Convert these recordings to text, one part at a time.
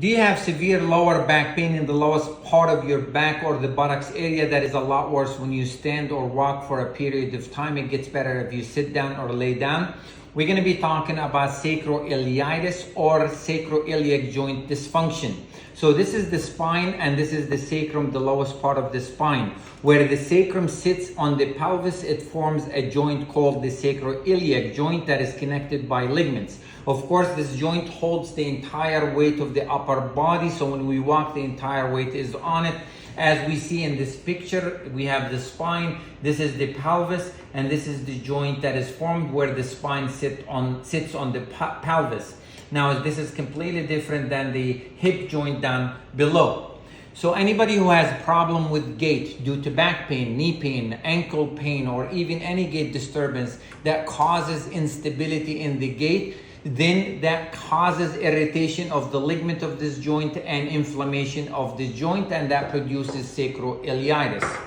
Do you have severe lower back pain in the lowest part of your back or the buttocks area that is a lot worse when you stand or walk for a period of time? It gets better if you sit down or lay down. We're going to be talking about sacroiliitis or sacroiliac joint dysfunction. So this is the spine and this is the sacrum, the lowest part of the spine. Where the sacrum sits on the pelvis, it forms a joint called the sacroiliac joint that is connected by ligaments. Of course, this joint holds the entire weight of the upper body. So when we walk, the entire weight is on it. As we see in this picture, we have the spine, this is the pelvis, and this is the joint that is formed where the spine sits on the pelvis. Now, this is completely different than the hip joint down below. So anybody who has a problem with gait due to back pain, knee pain, ankle pain, or even any gait disturbance that causes instability in the gait, then that causes irritation of the ligament of this joint and inflammation of the joint, and that produces sacroiliitis.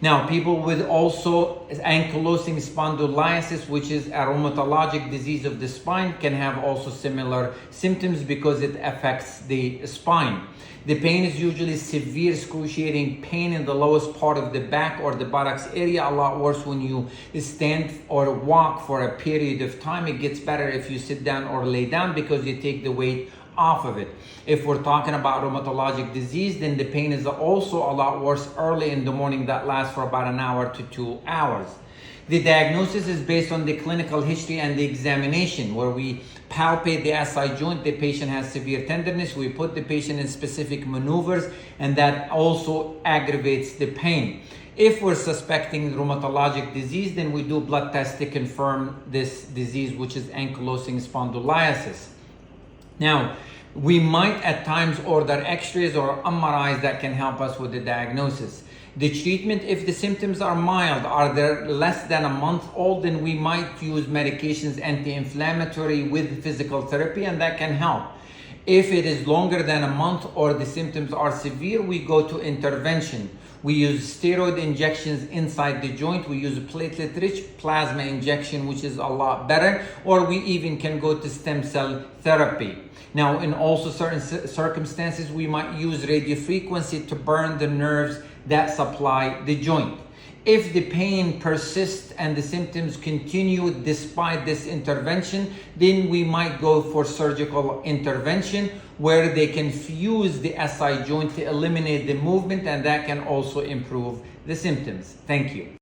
Now, people with also ankylosing spondylosis, which is a rheumatologic disease of the spine, can have also similar symptoms because it affects the spine. The pain is usually severe, excruciating pain in the lowest part of the back or the buttocks area, a lot worse when you stand or walk for a period of time. It gets better if you sit down or lay down because you take the weight off of it. If we're talking about rheumatologic disease, then the pain is also a lot worse early in the morning that lasts for about an hour to 2 hours. The diagnosis is based on the clinical history and the examination where we palpate the SI joint. The patient has severe tenderness. We put the patient in specific maneuvers, and that also aggravates the pain. If we're suspecting rheumatologic disease, then we do blood tests to confirm this disease, which is ankylosing spondylosis. Now, we might at times order x-rays or MRIs that can help us with the diagnosis. The treatment, if the symptoms are mild, are they less than a month old, then we might use medications, anti-inflammatory with physical therapy, and that can help. If it is longer than a month or the symptoms are severe, we go to intervention. We use steroid injections inside the joint. We use platelet-rich plasma injection, which is a lot better, or we even can go to stem cell therapy. Now, in also certain circumstances, we might use radiofrequency to burn the nerves that supply the joint. If the pain persists and the symptoms continue despite this intervention, then we might go for surgical intervention where they can fuse the SI joint to eliminate the movement, and that can also improve the symptoms. Thank you.